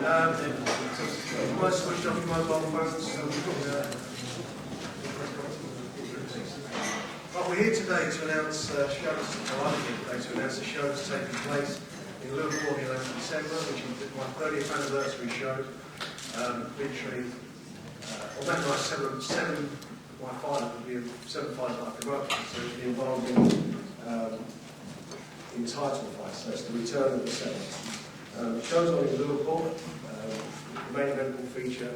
Might switch off your mobile phones. We're here today to announce a show that's taking place in Liverpool on the 11th of December, which is my 30th anniversary show. Featuring on that night, my father would be 7 fights that I promoted, so it'd be involved in title fights. So it's the return of the seventh. The show's on in Liverpool. The main event will feature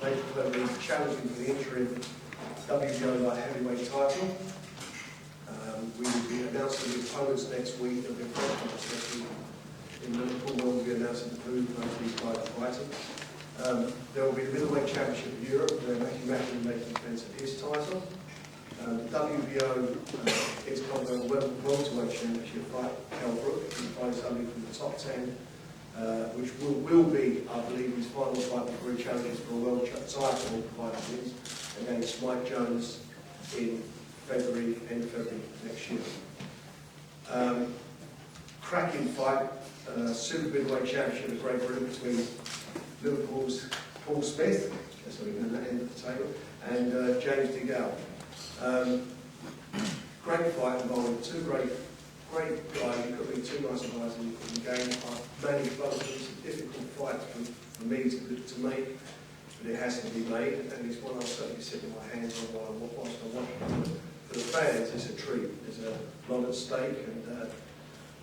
Nathan Cleverly challenging for the interim WBO light heavyweight title. We will be announcing the opponents next week. There'll be a press conference next week in Liverpool where we'll be announcing who these guys are fighting. There will be the middleweight championship of Europe where Matthew Macklin making defence of his title. The WBO Intercontinental Welterweight Championship fight, Kell Brook, who fights somebody from the top 10, which will be, I believe, his final fight before he challenges for a world title wins against Mike Jones in February, end of February next year. Cracking fight, Super Middleweight Championship of Great Britain between Liverpool's Paul Smith, that's what we're going to end of the table, and James DeGale. Great fight involving two great guys. You've got to be two nice guys in the game. I've managed both of them. It's a difficult fight for me to make, but it has to be made, and it's one I'll certainly sit with my hands on whilst I watch it. For the fans, it's a treat. There's a lot at stake, and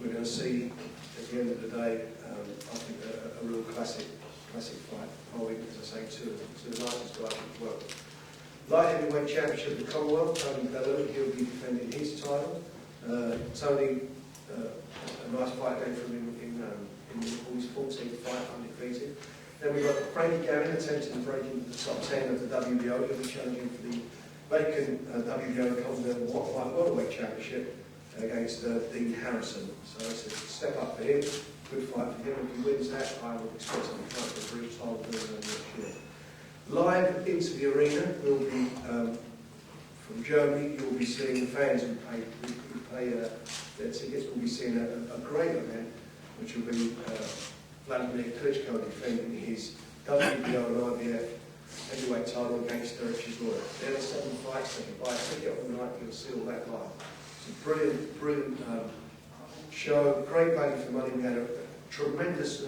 we're going to see at the end of the day, I think a real classic fight. Probably, as I say, two of the nicest guys in the world. Light heavyweight championship of the Commonwealth, Tony Bellew, he'll be defending his title. Tony, a nice fight game from him in Liverpool, his 14th fight undefeated. Then we've got Frankie Gavin attempting to break into the top 10 of the WBO. He'll be challenging for the vacant WBO Continental Light Welterweight Championship against Dean Harrison. So it's a step up for him, good fight for him. If he wins that, I would expect him to fight for the British title next year. Live into the arena will be from Germany. You'll be seeing the fans who pay their tickets. We'll be seeing a great event, which will be Vladimir Klitschko defending his WBO and IBF heavyweight title against Derek Chisora. There are 7 fights. If you buy a ticket on the night, you'll see all that live. It's a brilliant show. Great value for money. We had a tremendous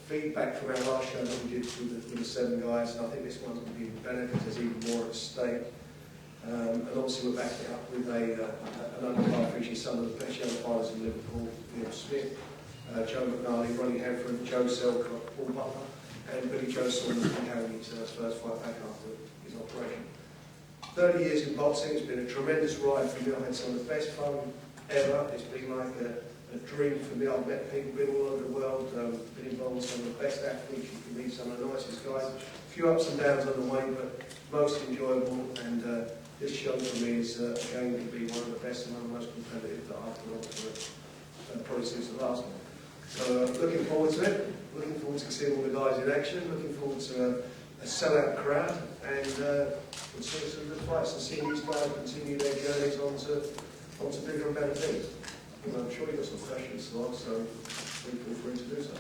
feedback from our last show that we did with the 7 guys, and I think this one's going to be better because there's even more at stake. And obviously we're backing it up with an undercard featuring some of the best young fighters in Liverpool, Neil Smith, Joe McNally, Ronnie Heffron, Joe Selcott, Paul Butler, and Billy Joe Saunders having his first fight back after his operation. 30 years in boxing, it's been a tremendous ride for me. I've had some of the best fun ever. It's been like a dream for me. I've met people, been all over the world, been involved with some of the best athletes. You can meet some of the nicest guys. A few ups and downs on the way, but most enjoyable. And this show for me is going to be one of the best and one of the most competitive that I've been on for probably since the last one. So looking forward to it. Looking forward to seeing all the guys in action. Looking forward to a sellout crowd, and we'll see some good fights and see these guys continue their journeys onto bigger and better things. I'm sure you've got some questions, Lord, so feel free to do so.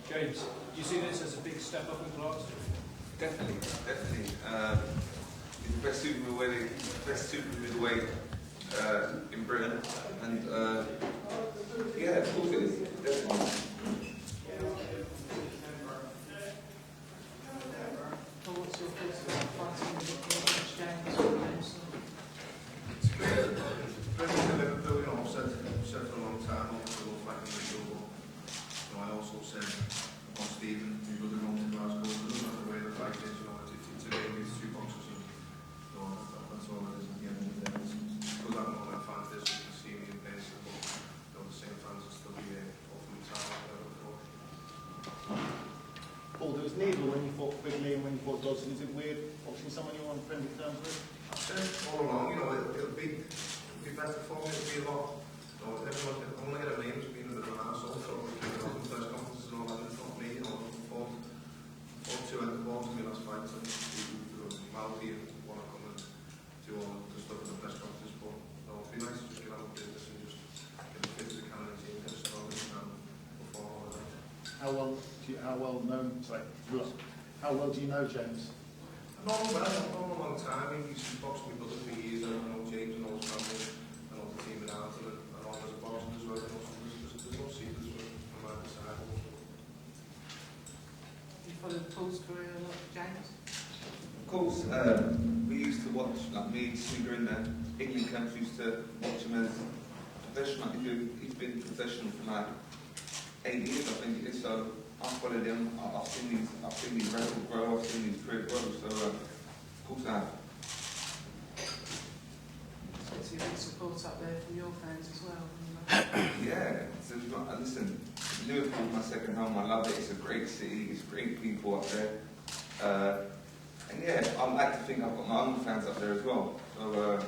James, do you see this as a big step up in class? Definitely. It's the best super middleweight in Britain, and yeah, of course it is. Definitely. What's your thoughts about fighting with James? Liverpool, I've said for a long time, obviously all fighting with Liverpool. I also said on Stephen, who doesn't want to Glasgow, doesn't know the way the fight is, today with 2 boxes, and that's all it is at the end of the day. Because I'm not that fan of this, you can see me in pace, but the same fans will still be awfully tired. Paul, there was Needle when you fought Quigley and when you fought Dodson. Is it weird watching someone you're on friendly terms with? I said all along, it'll be better for me, it'll be a lot. Everyone, I want to get a name to be in the house, also, first conferences and all that, it's not me, fought 2 at the bottom in the last fight, so Malty and want to come and do all the stuff in the press conferences, but no, it'd be nice to just get out of business and just get the kids how well known, sorry, how well do you know James? I've known him well, I've known him a long time. He's boxed my brother for years, and I know James and all his family, and all the team in Arthur, and all his boxing as well. There's no secrets from either side. You followed Paul's career a lot, James? Of course, we used to watch, like me, Snigger in the England camps, used to watch him as professional. He's been professional for like 8 years, I think it is. So I followed him. I've seen his record grow. I've seen his career grow. So of course I have. So it's a big support up there from your fans as well. Yeah. So listen, Liverpool's my second home. I love it. It's a great city. It's great people up there. And yeah, I like to think I've got my own fans up there as well. So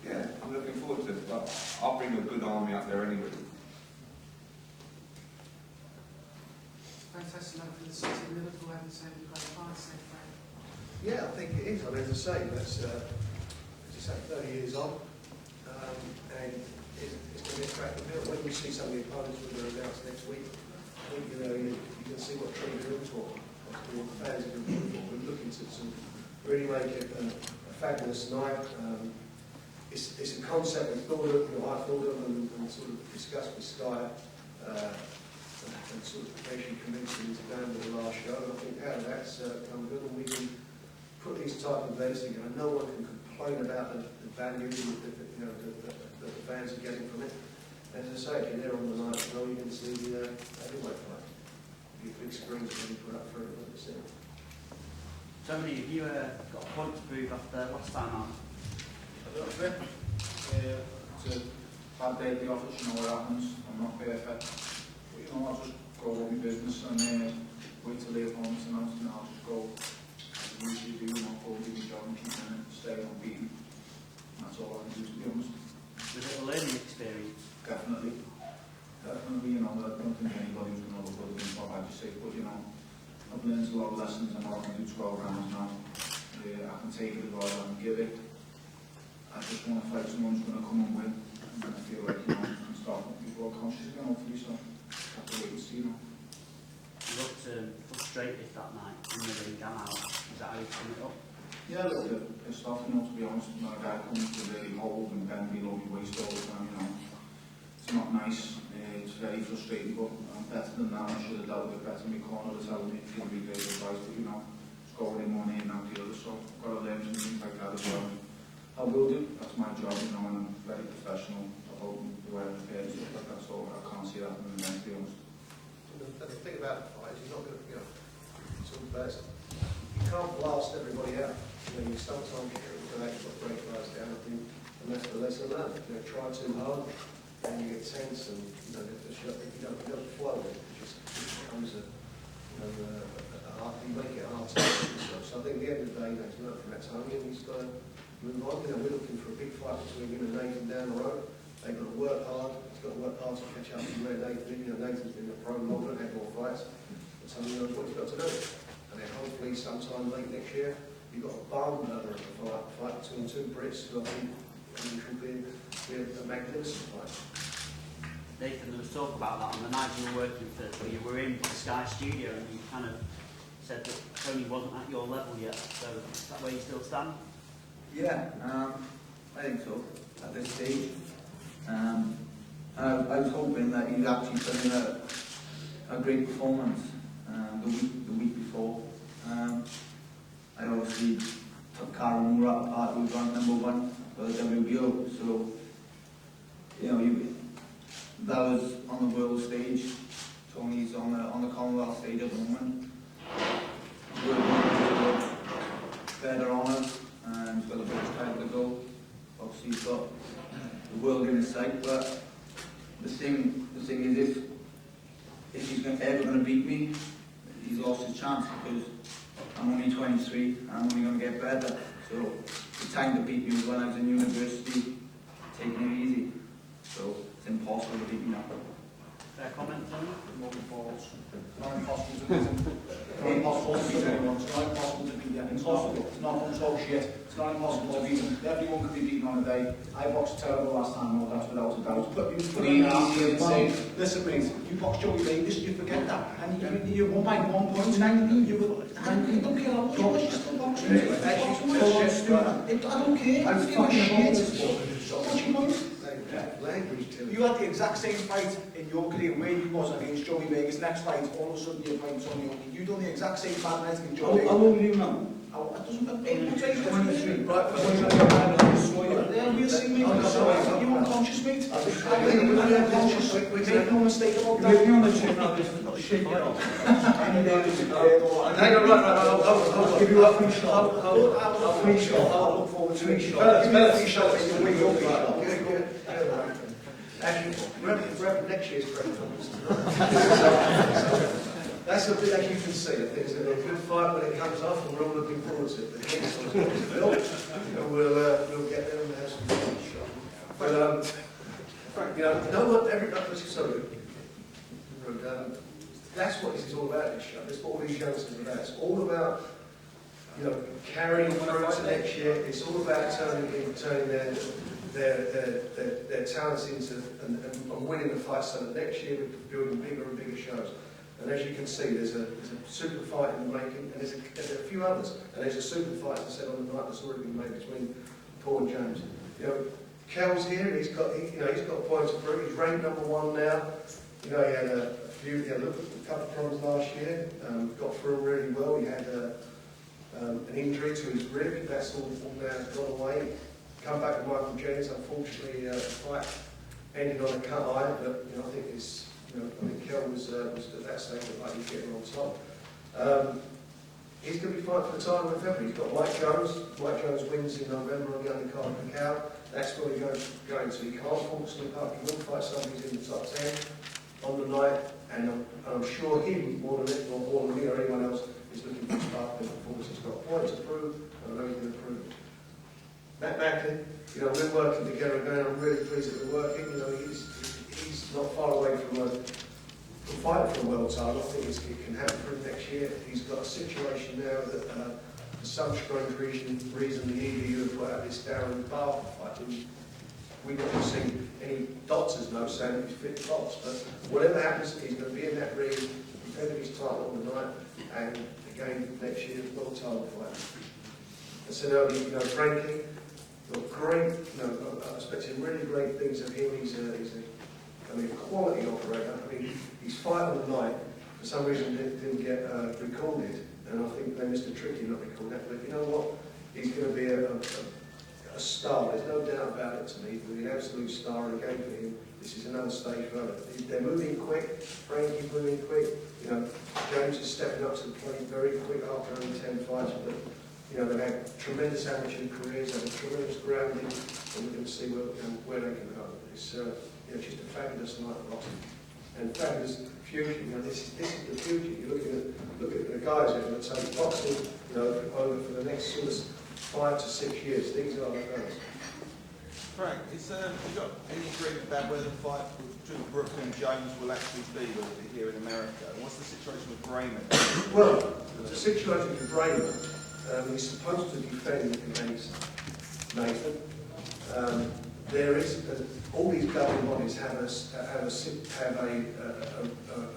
yeah, I'm looking forward to it. But I'll bring a good army up there anyway. Fantastic night for the city of Liverpool, having so many great fans there, Frank. Yeah, I think it is. I mean, as I say, that's just 30 years on, and it's going to be a cracking deal. When you see some of the opponents that are announced next week, I think you can see what Tree Hills what the fans are looking for. We're looking to really make it a fabulous night. It's a concept we've thought of, I thought of, and sort of discussed with Sky. And sort of actually convincing them to go with the last show. And I think out of that's come good, and we can put these type of events together. No one can complain about the value that the fans are getting from it. And as I say, if you're there on the night, you can see the heavyweight fight. Your big screens are being put up for everyone to see. Tony, have you got a point to prove after last time out? A little bit. It's a bad day at the office, you know what happens. I'm not perfect. But you know, I'll just go on my business and wait till the opponent's announced, and I'll just go as I usually do, you know, go do my job and keep in it, stay unbeaten. And that's all I can do, to be honest. Was it a learning experience? Definitely. Definitely, you know, I don't think anybody's going to look good at what I just say, but you know, I've learned a lot of lessons. I know I can do 12 rounds now. I can take it as well as I can give it. I just want to fight someone who's going to come and win. And I feel like, you know, I can start people are conscious again, hopefully, so I have to wait and see, you know. You looked frustrated that night in the ring and out. Is that how you sum it up? Yeah, a little bit pissed off, you know, to be honest. When a guy comes to really hold and bend below my waist all the time, you know. It's not nice. It's very frustrating, but I'm better than that. I should have dealt with it better in my corner to tell me, give me great advice, but you know, it's going in one ear and out the other, so I've got to learn some things like that as well. I will do. That's my job, you know, and I'm very professional. I hope the way I prepare and stuff like that, so I can't see that in the event, to be honest. And the thing about the fight is you're not going to, sort of best. You can't blast everybody out. You sometimes you've got great guys down, I think, and that's the lesson learned. Try too hard, and you get tense, and if you don't flow, it just becomes you make it hard to yourself. So I think at the end of the day, he's learned from that Tony, and he's got to move on. We're looking for a big fight between him and Nathan down the road. They've got to work hard. He's got to work hard to catch up to where Nathan. Nathan's been a pro longer and had more fights. But Tony knows what he's got to do. And then hopefully sometime late next year, you've got a barn burner of a fight between two Brits who I think will be a magnificent fight. Nathan, there was talk about that on the night you were working for, where you were in the Sky Studio, and you kind of said that Tony wasn't at your level yet. So is that where you still stand? Yeah, I think so, at this stage. I was hoping that he'd actually put in a great performance the week before. I obviously took Carl Moore apart, who was ranked #1 for the WBO, so, you know, that was on the world stage. Tony's on the Commonwealth stage at the moment. Better honours, and he's got a British title to go. Obviously he's got the world in his sight, but the thing is, if he's ever going to beat me, he's lost his chance, because I'm only 23 and I'm only going to get better. So the time to beat me was when I was in university, taking it easy. So it's impossible to beat me now. Fair comment, Tony? More balls. Not impossible to beat anyone. It's not impossible to beat anyone. It's not talk shit. It's not impossible to beat him. Everyone could be beaten on a day. I boxed terrible last time, no, that's without a doubt. But you put Me, it easy and say, Well, listen mate, you boxed Joey Davis, you forget that. And you won by 1 point, and you don't care how much you still boxing. I don't care. I'm fucking shit. So what's your point? Language to You had the exact same fight in your career where you was against Joey Vegas. Next fight, all of a sudden you're fighting Tony Oki. You done the exact same fight against Joey Vegas. How old are you now? It doesn't matter. 23. Right, We'll see, mate. You're unconscious, mate. You're unconscious. Make no mistake about that. You're on the chin now, just shake it off. Hang on, right, I'll give you a free shot. I'll free shot. I'll look forward to a shot. Give me a free shot in the wing up. Actually, remember next year's preference. That's a bit, as you can see, I think it's a good fight when it comes off, and we're all looking forward to it. The next one's going to be built, and we'll get there and have some fun. But, you know, no one, everybody, sorry, that's what this is all about, this show. That's what all these youngsters are about. It's all about, you know, carrying through to next year. It's all about turning their talents into and winning the fight, so that next year we're building bigger and bigger shows. And as you can see, there's a super fight in the making, and there's a few others. And there's a super fight, as I said, on the night that's already been made between Paul and James. You know, Kel's here. He's got points to prove. He's ranked #1 now. You know, he had a couple of problems last year. Got through really well. He had an injury to his rib. That's all now gone away. Come back with Michael Jennings. Unfortunately, the fight ended on a cut eye, but you know, I think it's. I think Kel was at that stage of like he's getting on top. He's going to be fighting for the title in February. He's got Mike Jones. Mike Jones wins in November on the undercard of Macau. That's where we're going to. He can't fall asleep up. He will fight somebody who's in the top 10 on the night, and I'm sure him, more than me or anyone else, is looking for sparkling performance. He's got a point to prove, and I know he's going to prove it. Matt Macklin, you know, we're working together again. I'm really pleased that we're working. You know, he's not far away from fighting for a world title. I think it can happen for him next year. He's got a situation now that, for some strange reason, the EDU have put out this Darren Barker fight. We've not seen any doctors know saying he's fit to box, but whatever happens, he's going to be in that ring, defending his title on the night, and again next year's world title fight. I said earlier, you know, Frankie, got great, you know, I expected really great things of him. He's a quality operator. I mean, his fight on the night, for some reason, didn't get recorded, and I think they missed a trick in not recording that. But you know what? He's going to be a star. There's no doubt about it to me. He'll be an absolute star, and again for him, this is another stage further. They're moving quick. Frankie's moving quick. You know, James is stepping up to the plate very quick after only 10 fights. But you know, they've had tremendous amateur careers, had a tremendous grounding, and we're going to see where they can go. It's you know, just a fabulous night of boxing and fabulous future. You know, this is the future. You're looking at the guys who are going to take boxing, you know, over for the next sort of 5 to 6 years. These are the guys. Frank, have you got any agreement about whether the fight between Brooke and Jones will actually be here in America? And what's the situation with Brayman? Well, the situation with Brayman, he's supposed to defend against Nathan. There is all these governing bodies have a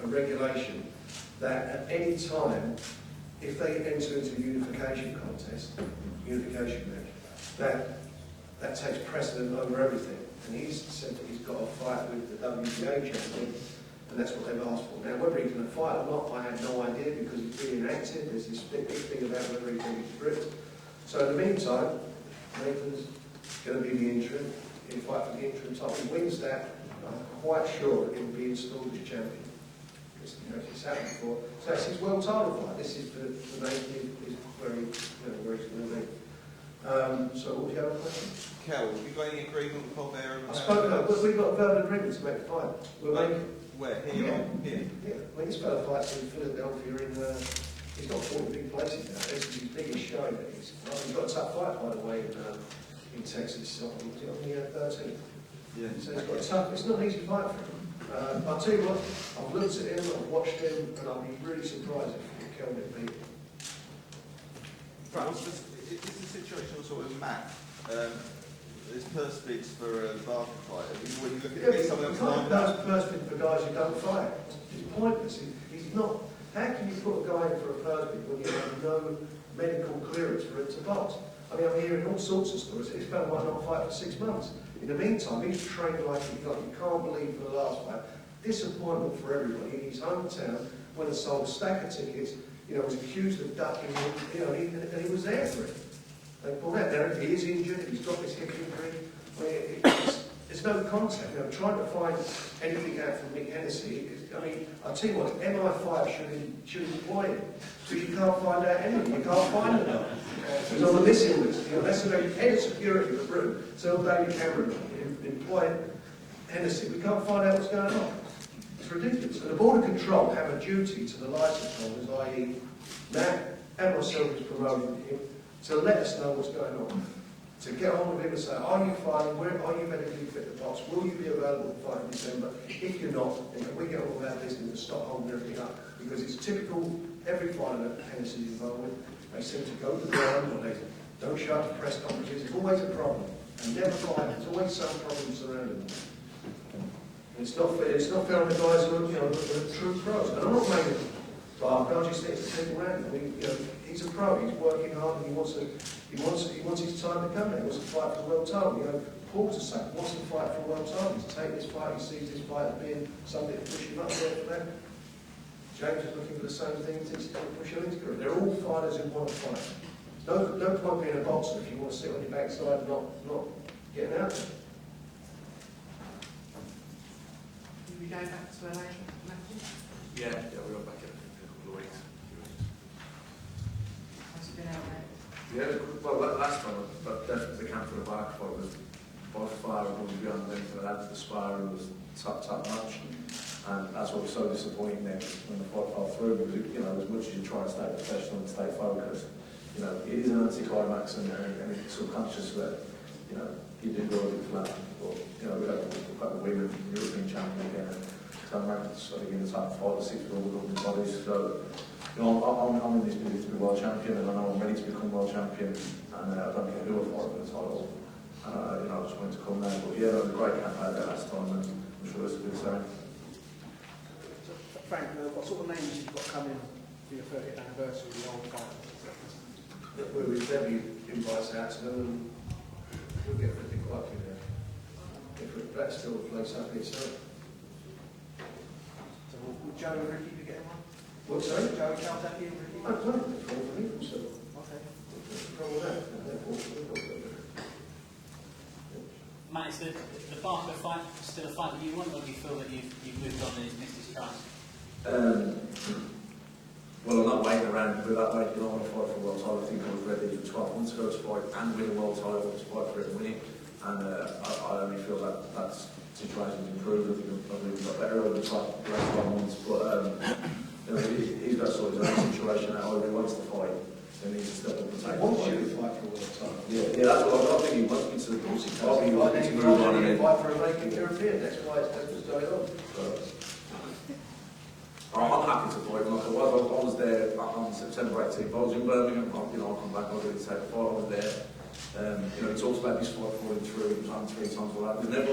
regulation that at any time, if they enter into a unification match, that takes precedent over everything. And he's said that he's got a fight with the WBA champion, and that's what they've asked for. Now, whether he's going to fight or not, I have no idea, because he's being active. There's this big thing about whether he's going to be stripped. So in the meantime, Nathan's going to be the interim. He'll fight for the interim title. If he wins that, I'm quite sure that he'll be installed as champion. It's, you know, it's happened before. So that's his world title fight. This is for Nathan, is where he's going to be. So what do you have a question? Kel, have you got any agreement with Paul Bearer? I spoke about, we've got a verbal agreement to make the fight. We'll make it. Where? Here or here? Yeah. When this fellow fights in Philadelphia, he's got 40 big places now. This is his biggest show. He's got a tough fight, by the way, in Texas on the 13th. Yeah. So he's got a tough, it's not an easy fight for him. I'll tell you what, I've looked at him, I've watched him, and I'll be really surprised if Kel get beat. Frank, is the situation also with Matt? There's purse bids for a Barker fight. When you look at it, someone else lined up. Purse bid for guys who don't fight. It's pointless. He's not. How can you put a guy in for a purse bid when you have no medical clearance for it to box? I mean, I'm hearing all sorts of stories. This man might not fight for 6 months. In the meantime, he's trained like you can't believe for the last fight. Disappointment for everybody. In his hometown, when he sold a stack of tickets, was accused of ducking him, and he was there for it. They pulled out. Now, if he is injured, if he's got this hip injury, I mean, there's no contact. Trying to find anything out from Nick Hennessy, I'll tell you what, MI5 should employ him, because you can't find out anything. You can't find him. He's on the missing list. That's the head of security of the room. So David Cameron employed Hennessy. We can't find out what's going on. It's ridiculous. And the Border Control have a duty to the licence holders, i.e. Matt and myself is promoting him, to let us know what's going on. To get on with him and say, are you fighting? Where are you medically fit to box? Will you be available to fight in December? If you're not, then can we get on with our business and stop holding everything up? Because it's typical, every fighter that Hennessy's involved with, they seem to go to the ground or they don't show up to press conferences. It's always a problem. And never fight. There's always some problem surrounding them. It's not fair. It's not fair on the guys who are true pros. And I'm not making Barker. I just think it's people around him. He's a pro. He's working hard, and he wants his time to come. He wants to fight for the world title. Paul's the same. He wants to fight for the world title. He's taking this fight. He sees this fight as being something to push him up there for them. James is looking for the same thing to push him into career. They're all fighters who want to fight. No point being a boxer if you want to sit on your backside and not getting out there. We go back to LA, Matthew? Yeah, we got back in a couple of weeks. How's it been out there? Yeah, well, last time, but definitely the camp for the Barker fight was by far above and beyond anything I had. The sparring was top notch, and that's what was so disappointing then when the fight fell through. Because as much as you try and stay professional and stay focused, it is an anticlimax, and it's subconscious that you do go a bit flat. But we had the women European champion again, Tom Rackets in the top 5 or 6 for all the governing bodies. So I'm in this position to be world champion, and I know I'm ready to become world champion, and I don't think I do a fight for the title. I just wanted to come there. But yeah, it was a great camp out there last time, and I'm sure this will be the same. Frank, what sort of names have you got coming for your 30th anniversary of the old fight? We would debut invites out to them, and we'll get pretty quite good there. If that's still a place up itself. So will Joe and Ricky be getting one? What's that? Joe, Calzaki and Ricky? I don't know, it's all for me, so. Okay. What's the problem with that? Matt, is the Barker fight still a fight that you want, or do you feel that you've moved on and he's missed his chance? Well, I'm not waiting around with that. I want to fight for a world title. I think I was ready for 12 months ago to fight and win a world title, to fight for it and win it. And I only feel that situation's improved. I think I've got better over the last 12 months. But he's got sort of his own situation out. He wants to fight. So he needs to step up and take He wants you to fight for a world title. Yeah, that's what I think he wants me to. He wants to move on and fight for a vacant European. That's why that's what's going on. I'm happy to fight. Like I was there on September 18th. I was in Birmingham. I'll come back. I'll really take a fight. I was there. He talks about this fight falling through. It was on 3 times all that. There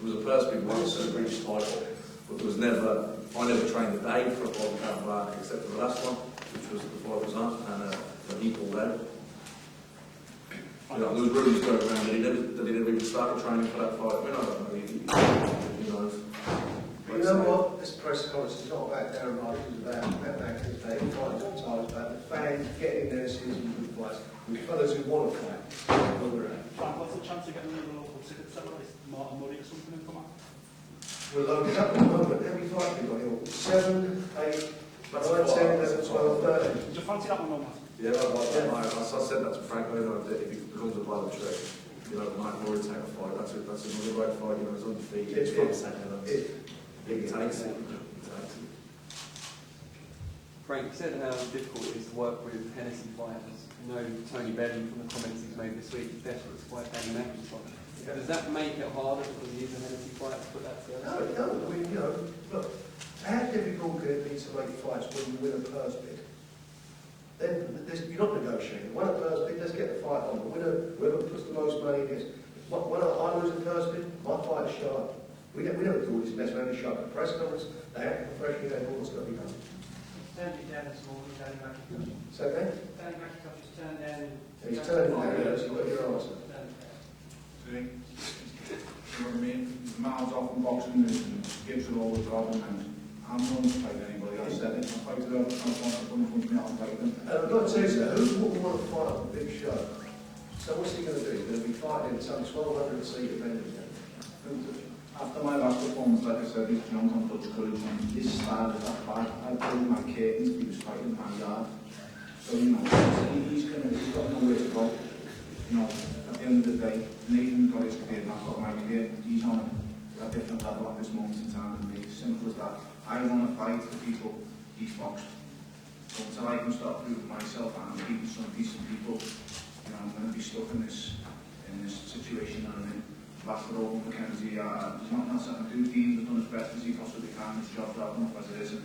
was a purse bid once at the British title, but there was never. I never trained a day for a fight with Count Black except for the last one, which was the fight was on, and he pulled out. There was rumours going around that he never even started training for that fight. I don't know. Who knows? But you know what? This press conference is not about Darren Wright, it's about Matt Macklin's day. It's about the fans getting there and seeing some good fights. With fellas who want to fight. Frank, what's the chance of getting another local ticket seller? Is Martin Murray or something in come out? We're loaded up at the moment. How many fights have we got here? 7, 8, 9, 10, 11, 12, 13. Do you fancy that one, no, Matt? Yeah, I said that to Frank. That if it becomes a violent trick, Mike Murray take a fight. That's another great fight. It's undefeated. It's from second. He takes it. Frank, you said how difficult it is to work with Hennessy fighters. I know Tony Bevin, from the comments he's made this week, is desperate to fight Danny McIntyre. Yeah. Does that make it harder because he is a Hennessy fighter to put that together? No. I mean, look, how difficult could it be to make fights when you win a purse bid? then you're not negotiating. One at first bid, let's get the fight on. The winner, whoever puts the most money in this. When I lose at first bid, my fight is sharp. We never do all this mess around the sharp. The press conference, they act professionally, they know what's going to be done. Turned it down this morning, Danny McIntosh. So again, Danny McIntosh has turned down. he's turning it down, so you've got your answer. See? You know what I mean? He's miles off from boxing news and gives it all the job, and I'm not going to fight anybody. I said it, I fight it out, I want to put in front of me, I'll fight them. And I've got to tell you, sir, who wouldn't want to fight up a big show? So what's he going to do? He's going to be fighting in some 1,200 seat venues then? After my last performance, like I said, he's jumped on Dutch courage, and this started that fight. I pulled my curtains, he was fighting in my yard. So, you know, he's got nowhere to go. You know, at the end of the day, Nathan's got his career, and I've got my career. He's on a different level at this moment in time than me. Simple as that. I want to fight the people he's boxed. So until I can start proving myself and I'm beating some decent people, you know, I'm going to be stuck in this situation that I'm in. After all, McKenzie, there's not much I can do. Dean has done as best as he possibly can. His job's hard enough as it is, and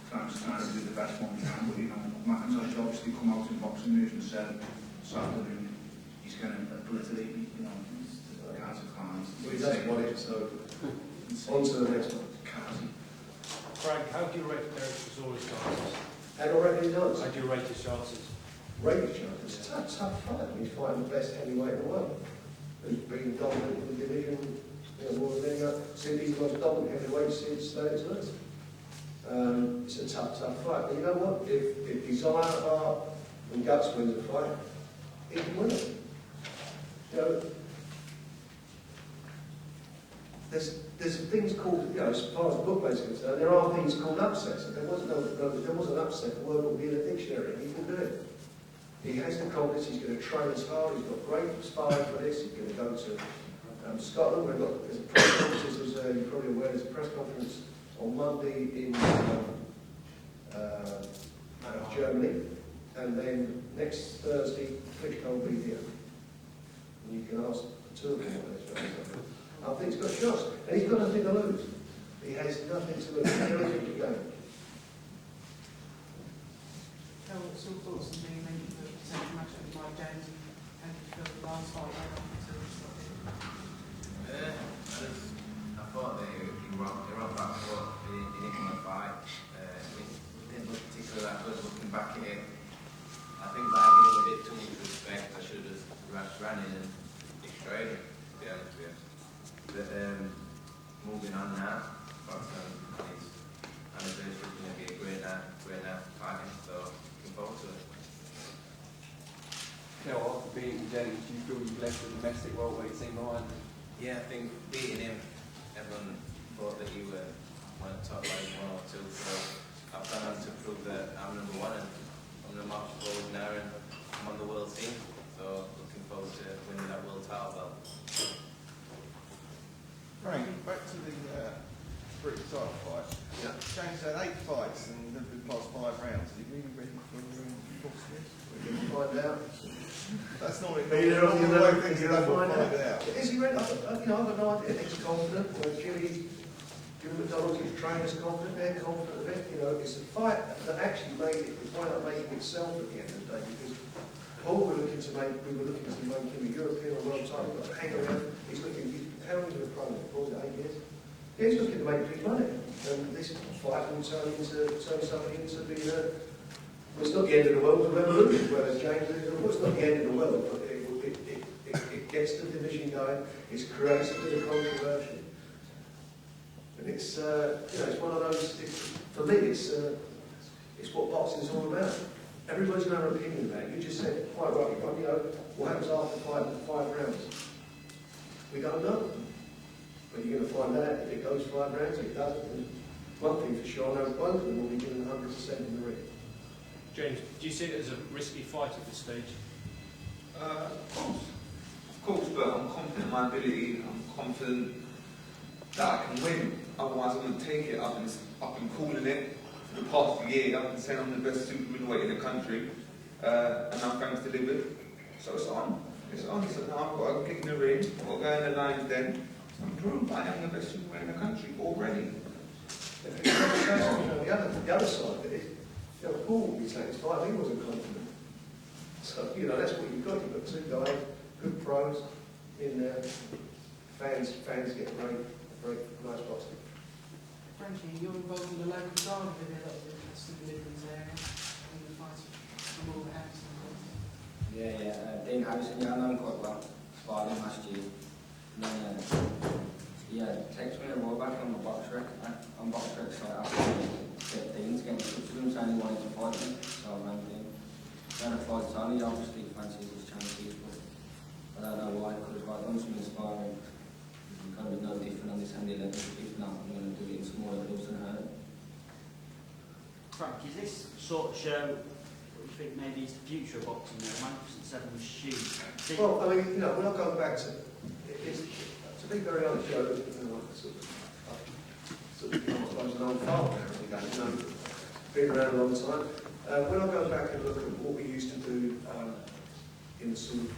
trying to do the best one we can. But, you know, McIntosh obviously come out in boxing news and said this afternoon he's going to obliterate me, you know, the guys of clients. Well, he doesn't want it, so on to the next one. Frank, how do you rate Derek Chisora's chances? How do I rate his chances? How do you rate his chances? Rate his chances? It's a tough fight. He's fighting the best heavyweight in the world. Who's been dominant in the division, you know, more than any other. Since he's the most dominant heavyweight since David's list. It's a tough fight. But you know what? If desire, heart, and guts wins the fight, he can win it. You know, there's things called, you know, as far as the bookmakers are concerned, there are things called upsets. If there was an upset, the word would be in the dictionary. He can do it. He has the confidence, he's going to train as hard, he's got great sparring for this, he's going to go to Scotland. There's a press conference, as you're probably aware, there's a press conference on Monday in Germany, and then next Thursday, Klitschko will be here. And you can ask the two of them what they're saying. I think he's got a chance, and he's got nothing to lose. He has nothing to lose, everything to gain. What's your thoughts on being mentioned for the potential match with Mike James and for the last fight led on to I thought that he ran back foot, he didn't want to fight. It didn't look particularly that good looking back at it. I think that I gave him a bit too much respect. I should have ran in and destroyed him, to be honest with you. But moving on now, boxing is anniversary is going to be a great night fighting, so looking forward to it. Kel, after beating James, do you feel you've left the domestic welterweight scene behind? Yeah, I think beating him, everyone thought that he were one of the top like one or two, so I've gone on to prove that I'm number one and I'm going to march forward now and I'm on the world scene, so looking forward to winning that world title belt. Frank, back to the British title fight. Yeah. James had 8 fights and they've been past 5 rounds. Are you really ready for boxing? We're going to find out. That's not it. You're Not the way things going are to done, find we'll out. Is he ready? You know, I've got no idea. He's confident. Jimmy McDonald, his trainer's confident. They're confident of it. You know, it's a fight that actually made it. It wound up making itself at the end of the day because Paul we were looking to make him a European or world title. But hang around. He's how long has he been playing for? 8 years? Yeah, he's looking to make big money. And this fight will turn something into being well, it's not the end of the world, the revolution, whereas James is, of course, it's not the end of the world, but it gets the division going, it creates a bit of controversy. And it's, you know, it's one of those, for me, it's what boxing is all about. Everybody's got an opinion about it. You just said, quite right, you know, what happens after 5 rounds? We don't know. But you're going to find out if it goes 5 rounds, if it doesn't. And one thing for sure, I know both of them will be given 100% in the ring. James, do you see it as a risky fight at this stage? Of course, but I'm confident in my ability. I'm confident that I can win. Otherwise, I wouldn't take it. I've been calling it for the past year. I've been saying I'm the best super middleweight in the country, and I'm thanks to live it. So it's on. It's on. So now I've got to get in the ring. I've got to go in the lines then. So I'm proved I am the best super in the country already. The other side of it is, Paul will be satisfied, he wasn't confident. So, you know, that's what you've got. You've got two guys, good pros in there. Fans get great nice boxing. Frankie, you're involved in the local garden with a lot of the Midlands area, and the fights from all the houses. Dean Harrison, I know him quite well. Sparred him last year. And then, takes me a roll back on the box rec. On box rec, so I asked him to get Dean to get in touch with him, saying he wanted to fight me. So I rang Dean. Then I fought Tony, obviously fancies his chances, but I don't know why, because I've done some inspiring. It's going to be no different on this handy level. If not, I'm going to do it in smaller gloves than her. Frank, is this sort of show what you think maybe is the future of boxing now? Magnificent Seven shoes. Well, I mean, you know, when I go back to be very honest, you know, sort of I suppose an old file now, you know, been around a long time. When I go back and look at what we used to do in the sort of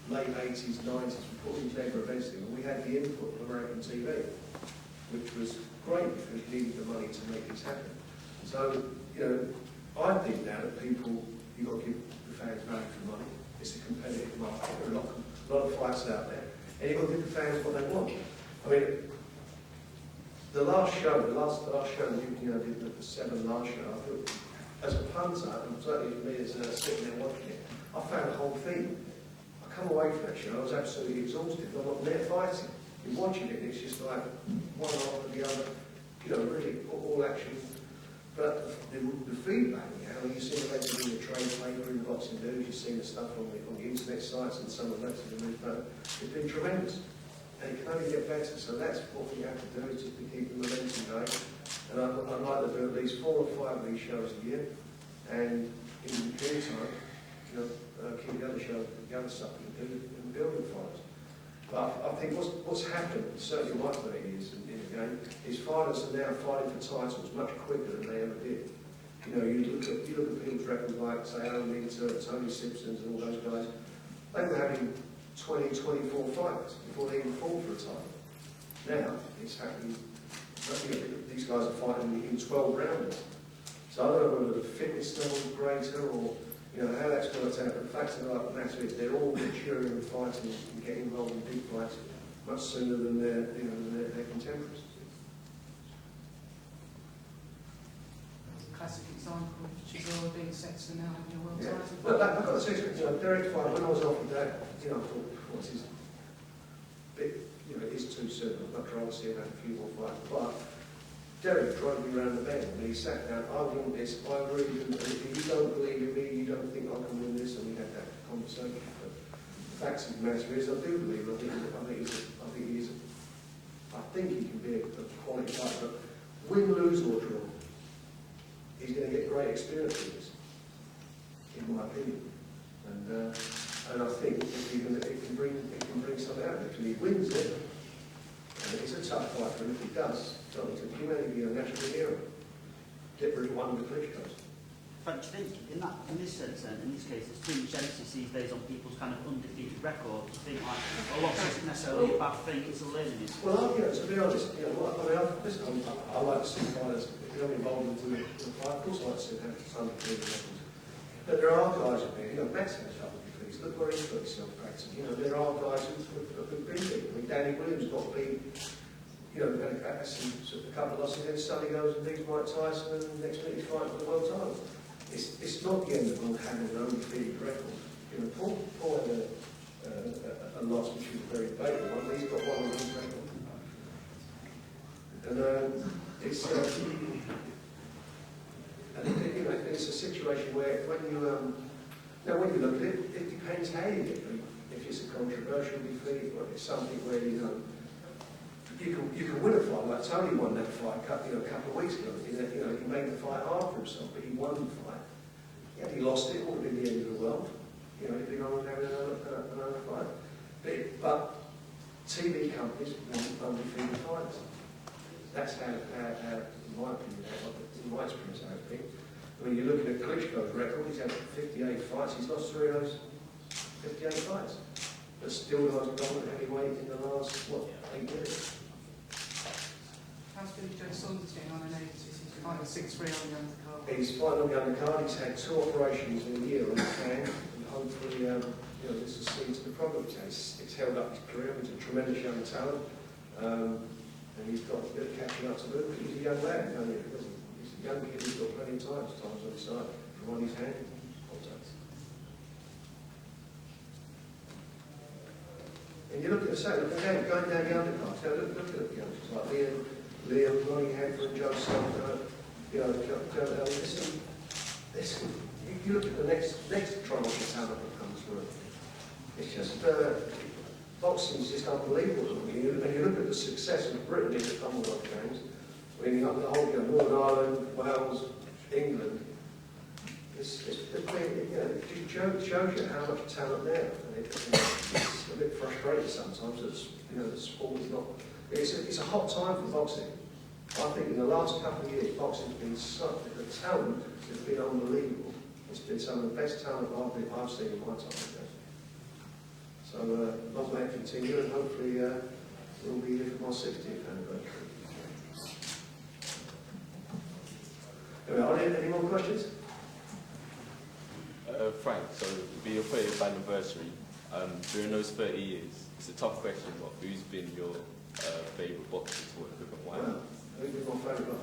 late 80s, 90s, we put these mega events together, we had the input of American TV, which was great because we needed the money to make this happen. So, you know, I think now that you've got to give the fans value for money. It's a competitive market. There are a lot of fights out there. And you've got to give the fans what they want. I mean, the last show you know, the Seven last show, I thought, as a punter, and certainly for me as sitting there watching it, I found the whole thing. I come away from that show, I was absolutely exhausted. I'm not there fighting. You're watching it, and it's just like one after the other, you know, really all action. But the feedback, you know, you see the later in the trade paper, in the Boxing News, you see the stuff on the internet sites and some of the letters in the newspaper, it's been tremendous. And it can only get better, so that's what we have to do, is just to keep the momentum going. And I'd like to do at least 4 or 5 of these shows a year, and in the period time, you know, keep the other shows, the other stuff we can do in the building fights. But I think what's happened, certainly in my 30 years in the game, is fighters are now fighting for titles much quicker than they ever did. You know, you look at people's records like, say, Alan Minter, Tony Simpsons and all those guys, they were having 20, 24 fights before they even fought for a title. Now, it's happening, you know, these guys are fighting in 12 rounds. So I don't know whether the fitness level is greater or, you know, how that's worked out. But the fact of the matter is they're all maturing and fighting and getting involved in big fights much sooner than their contemporaries. Classic example of Chisora being Sexton now having a world title. Well, I've got to say, you know, Derek fight, when I was offered that, you know, I thought, what's his bit, you know, it is too soon. I'd much rather see him have a few more fights. But Derek drove me around the bend and he sat down, I want this, I really do, if you don't believe in me, you don't think I can win this, and we had that conversation. But the fact of the matter is, I do believe, I think he can be a quality fighter, but win, lose or draw, he's going to get great experience in this, in my opinion. And I think it can bring something out of it. If he wins it, and it's a tough fight for him. If he does, he may be a national hero. Get rid of one of the Klitschko's. Frank, do you think in this sense then, in this case, there's too much emphasis these days on people's kind of undefeated record? Do you think like a loss isn't necessarily a bad thing, it's a learning experience? Well, you know, to be honest, you know, I like to see fighters, if you're involved in the fight, of course I like to see them have undefeated records. But there are guys in there, you know, Matt's had a couple of defeats, look where he's got himself practicing. You know, there are guys who've been beaten. I mean, Danny Williams got beat, you know, a couple of losses, then Sonny goes and beats Mike Tyson, and the next minute he's fighting for the world title. It's not the end of the world having an undefeated record. You know, Paul had a loss which was a very debatable one, but he's got one on his record. And it's you know, it's a situation where when you look at it, it depends how you get beat. If it's a controversial defeat, or if it's something where you know you can win a fight. Like Tony won that fight a couple of weeks ago. You know, he made the fight hard for himself, but he won the fight. Yeah, he lost it. It wouldn't have been the end of the world. You know, he'd been on having another fight. But TV companies want undefeated fighters. That's how, in my opinion, in my experience, how it's been. I mean, you're looking at Klitschko's record. He's had 58 fights. He's lost 3 of those 58 fights. But still the most dominant heavyweight in the last, 8 years. How's Billy Joe Saunders getting on? I know he's fighting 6-3 on the undercard. He's fighting on the undercard. He's had 2 operations in a year on his hand, and hopefully, you know, this will see to the problem. It's held up his career. He's a tremendous young talent, and he's got a bit of catching up to do. But he's a young lad, you know, he's a young kid who's got plenty of times on his side from on his hand. And you look at the second, going down the undercards, look at the youngsters like Liam, Ronnie Hanford, Joe Sumner, you know, listen, you look at the next tranche of talent that comes through. It's just, boxing is just unbelievable. And you look at the success of Britain in the Commonwealth Games, winning up the whole, you know, Northern Ireland, Wales, England. It shows you how much talent there, and it's a bit frustrating sometimes that, you know, the sport is not. It's a hot time for boxing. I think in the last couple of years, boxing's been the talent has been unbelievable. It's been some of the best talent I've seen in my time. So long may it continue, and hopefully we'll be here for my 60th anniversary. Anyway, are there any more questions? Frank, so it'll be your 30th anniversary. During those 30 years, it's a tough question, but who's been your favourite boxer to work with and why? Well, who's been my favourite?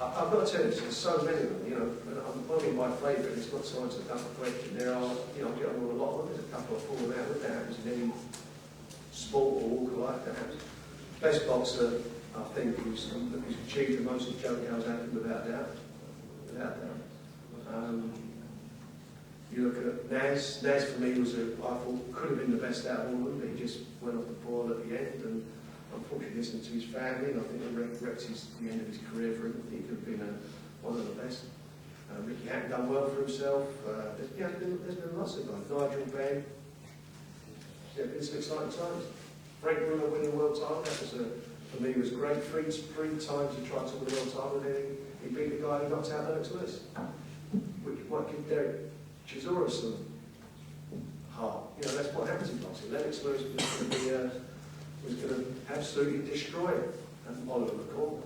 I've got to tell you, there's so many of them, you know, I'm only my favourite, it's not so much a tough question. There are, you know, I get on with a lot of them, there's a couple of falling out with that happens in any sport or walk of life, that happens. Best boxer, I think, who's achieved the most is Joe Calzaghe, without doubt. Without doubt. You look at Naz. Naz for me was, I thought, could have been the best out of all of them, but he just went off the boil at the end, and unfortunately listened to his family, and I think it wrecked the end of his career for him. He could have been one of the best. Ricky Hatton done well for himself. There's been lots of guys. Nigel Benn. Yeah, it's some exciting times. Frank Bruno winning the world title, that was for me was great. Three times he tried to win the world title, and then he beat the guy who knocked out Alex Lewis. Which might give Derek Chisora some heart. You know, that's what happens in boxing. Lennox Lewis was going to absolutely destroy him, and Oliver McCall,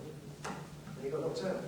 and he got knocked out.